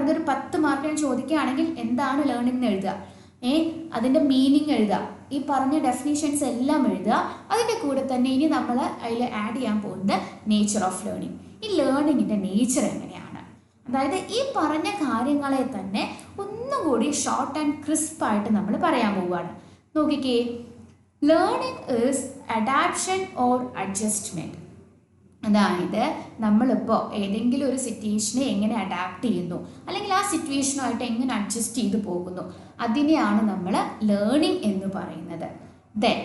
പറയുന്നത് ഒരു 10 മാർക്കിന് ചോദിക്കുകയാണെങ്കിൽ എന്താണ് ലേണിംഗ് എന്ന് എഴുതുക, അതിൻ്റെ മീനിങ് എഴുതുക, ഈ പറഞ്ഞ ഡെഫിനിഷൻസ് എല്ലാം എഴുതുക. അതിൻ്റെ കൂടെ തന്നെ ഇനി നമ്മൾ അതിൽ ആഡ് ചെയ്യാൻ പോകുന്നത് നേച്ചർ ഓഫ് ലേണിംഗ്. ഈ ലേണിങ്ങിൻ്റെ നേച്ചർ എങ്ങനെയാണ്, അതായത് ഈ പറഞ്ഞ കാര്യങ്ങളെ തന്നെ ഒന്നും കൂടി ഷോർട്ട് ആൻഡ് ക്രിസ്പായിട്ട് നമ്മൾ പറയാൻ പോവുകയാണ്. നോക്കിക്കേ, learning is adaption or adjustment. അതായത് നമ്മളിപ്പോൾ ഏതെങ്കിലും ഒരു സിറ്റുവേഷനെ എങ്ങനെ അഡാപ്റ്റ് ചെയ്യുന്നു, അല്ലെങ്കിൽ ആ സിറ്റുവേഷനുമായിട്ട് എങ്ങനെ അഡ്ജസ്റ്റ് ചെയ്ത് പോകുന്നു, അതിനെയാണ് നമ്മൾ ലേണിംഗ് എന്ന് പറയുന്നത്. Then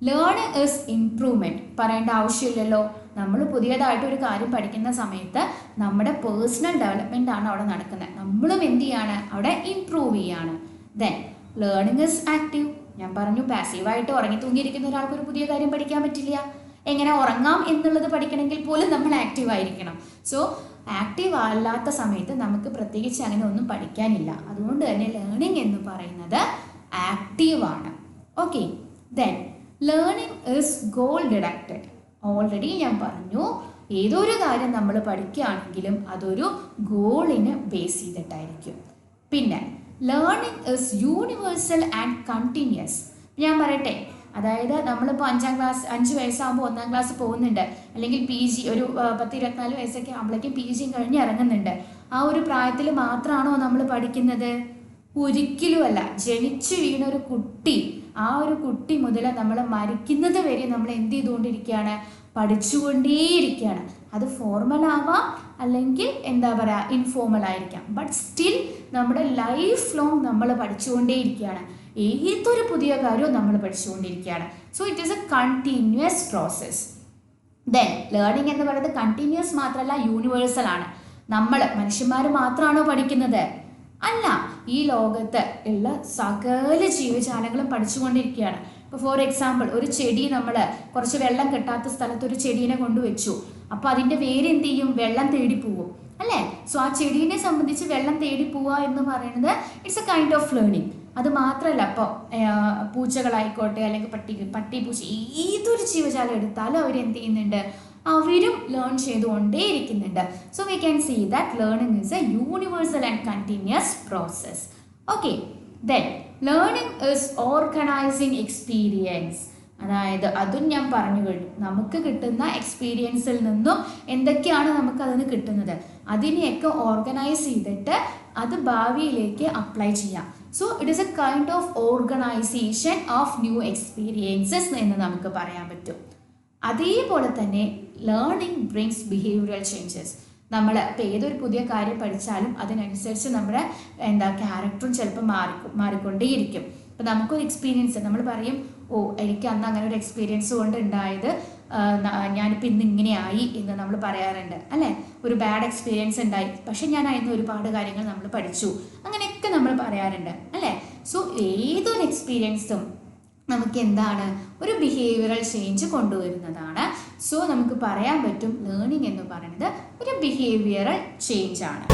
learning is improvement. പറയേണ്ട ആവശ്യമില്ലല്ലോ, നമ്മൾ പുതിയതായിട്ട് ഒരു കാര്യം പഠിക്കുന്ന സമയത്ത് നമ്മുടെ പേഴ്സണൽ ഡെവലപ്മെൻ്റ് ആണ് അവിടെ നടക്കുന്നത്. നമ്മളും എന്ത് ചെയ്യാണ്, അവിടെ ഇംപ്രൂവ് ചെയ്യാണ്. Then learning is active. ഞാൻ പറഞ്ഞു, പാസീവായിട്ട് ഉറങ്ങി തൂങ്ങിയിരിക്കുന്ന ഒരാൾക്ക് ഒരു പുതിയ കാര്യം പഠിക്കാൻ പറ്റില്ല. എങ്ങനെ ഉറങ്ങാം എന്നുള്ളത് പഠിക്കണമെങ്കിൽ പോലും നമ്മൾ ആക്റ്റീവ് ആയിരിക്കണം. സോ ആക്റ്റീവ് അല്ലാത്ത സമയത്ത് നമുക്ക് പ്രത്യേകിച്ച് അങ്ങനെ ഒന്നും പഠിക്കാനില്ല. അതുകൊണ്ട് തന്നെ ലേണിംഗ് എന്ന് പറയുന്നത് ആക്റ്റീവാണ്. Okay, then learning is goal directed. Already ഞാൻ പറഞ്ഞു, ഏതൊരു കാര്യം നമ്മൾ പഠിക്കുകയാണെങ്കിലും അതൊരു ഗോളിന് ബേസ് ചെയ്തിട്ടായിരിക്കും. പിന്നെ learning is universal and continuous. ഞാൻ പറയട്ടെ, അതായത് നമ്മളിപ്പോൾ 5 വയസ്സാകുമ്പോൾ 1ാം ക്ലാസ് പോകുന്നുണ്ട്, അല്ലെങ്കിൽ PG ഒരു 10-24 വയസ്സൊക്കെ ആകുമ്പോഴേക്കും PG കഴിഞ്ഞ് ഇറങ്ങുന്നുണ്ട്. ആ ഒരു പ്രായത്തിൽ മാത്രമാണോ നമ്മൾ പഠിക്കുന്നത്? ഒരിക്കലുമല്ല. ജനിച്ചു വീണ ഒരു കുട്ടി, ആ ഒരു കുട്ടി മുതൽ നമ്മൾ മരിക്കുന്നത് വരെ നമ്മൾ എന്ത് ചെയ്തുകൊണ്ടിരിക്കുകയാണ്, പഠിച്ചുകൊണ്ടേയിരിക്കുകയാണ്. അത് ഫോർമൽ ആവാം, അല്ലെങ്കിൽ എന്താ പറയുക, ഇൻഫോർമൽ ആയിരിക്കാം. ബട്ട് സ്റ്റിൽ നമ്മുടെ ലൈഫ് ലോങ് നമ്മൾ പഠിച്ചുകൊണ്ടേയിരിക്കുകയാണ്. ഏതൊരു പുതിയ കാര്യവും നമ്മൾ പഠിച്ചുകൊണ്ടിരിക്കുകയാണ്. So it is a continuous process. Then learning എന്ന് പറയുന്നത് കണ്ടിന്യൂസ് മാത്രമല്ല, യൂണിവേഴ്സൽ ആണ്. നമ്മൾ മനുഷ്യന്മാർ മാത്രമാണോ പഠിക്കുന്നത്? അല്ല, ഈ ലോകത്ത് ഉള്ള സകല ജീവജാലങ്ങളും പഠിച്ചുകൊണ്ടിരിക്കുകയാണ്. ഇപ്പോൾ ഫോർ എക്സാമ്പിൾ, ഒരു ചെടി നമ്മൾ കുറച്ച് വെള്ളം കിട്ടാത്ത സ്ഥലത്ത് ഒരു ചെടീനെ കൊണ്ടുവച്ചു. അപ്പോൾ അതിൻ്റെ വേര് എന്ത് ചെയ്യും? വെള്ളം തേടി പോവും, അല്ലേ? സോ ആ ചെടീനെ സംബന്ധിച്ച് വെള്ളം തേടി പോവുക എന്ന് പറയുന്നത് it's A kind of learning. അത് മാത്രമല്ല, അപ്പോൾ പൂച്ചകളായിക്കോട്ടെ, അല്ലെങ്കിൽ പട്ടി പൂച്ച, ഏതൊരു ജീവജാലം എടുത്താലും അവരെന്ത് ചെയ്യുന്നുണ്ട്? അവരും ലേൺ ചെയ്തുകൊണ്ടേയിരിക്കുന്നുണ്ട്. So we can see that learning is a universal and continuous process. Okay, then learning is organising experience. അതായത് അതും ഞാൻ പറഞ്ഞു കഴിഞ്ഞു, നമുക്ക് കിട്ടുന്ന എക്സ്പീരിയൻസിൽ നിന്നും എന്തൊക്കെയാണ് നമുക്ക് അതിന് കിട്ടുന്നത്, അതിനെയൊക്കെ ഓർഗനൈസ് ചെയ്തിട്ട് അത് ഭാവിയിലേക്ക് അപ്ലൈ ചെയ്യാം. So it is A kind of organisation of new experiences എന്ന് നമുക്ക് പറയാൻ പറ്റും. അതേപോലെ തന്നെ ലേണിംഗ് ബ്രിങ്സ് ബിഹേവിയറൽ ചേഞ്ചസ്. നമ്മൾ ഇപ്പോൾ ഏതൊരു പുതിയ കാര്യം പഠിച്ചാലും അതിനനുസരിച്ച് നമ്മുടെ ക്യാരക്ടറും ചിലപ്പോൾ മാറിക്കൊണ്ടേയിരിക്കും. ഇപ്പോൾ നമുക്കൊരു എക്സ്പീരിയൻസ്, നമ്മൾ പറയും, എനിക്ക് അന്ന് അങ്ങനെ ഒരു എക്സ്പീരിയൻസ് കൊണ്ട് ഉണ്ടായത് ഞാനിപ്പോൾ ഇന്ന് ഇങ്ങനെയായി എന്ന് നമ്മൾ പറയാറുണ്ട്, അല്ലേ? ഒരു ബാഡ് എക്സ്പീരിയൻസ് ഉണ്ടായി, പക്ഷെ ഞാൻ അതിന് ഒരുപാട് കാര്യങ്ങൾ നമ്മൾ പഠിച്ചു, അങ്ങനെയൊക്കെ നമ്മൾ പറയാറുണ്ട്, അല്ലേ? സോ ഏതൊരു എക്സ്പീരിയൻസും നമുക്ക് എന്താണ്, ഒരു ബിഹേവിയറൽ ചേഞ്ച് കൊണ്ടുവരുന്നതാണ്. സോ നമുക്ക് പറയാൻ പറ്റും ലേണിംഗ് എന്ന് പറയുന്നത് ഒരു ബിഹേവിയറൽ ചേഞ്ച് ആണ്.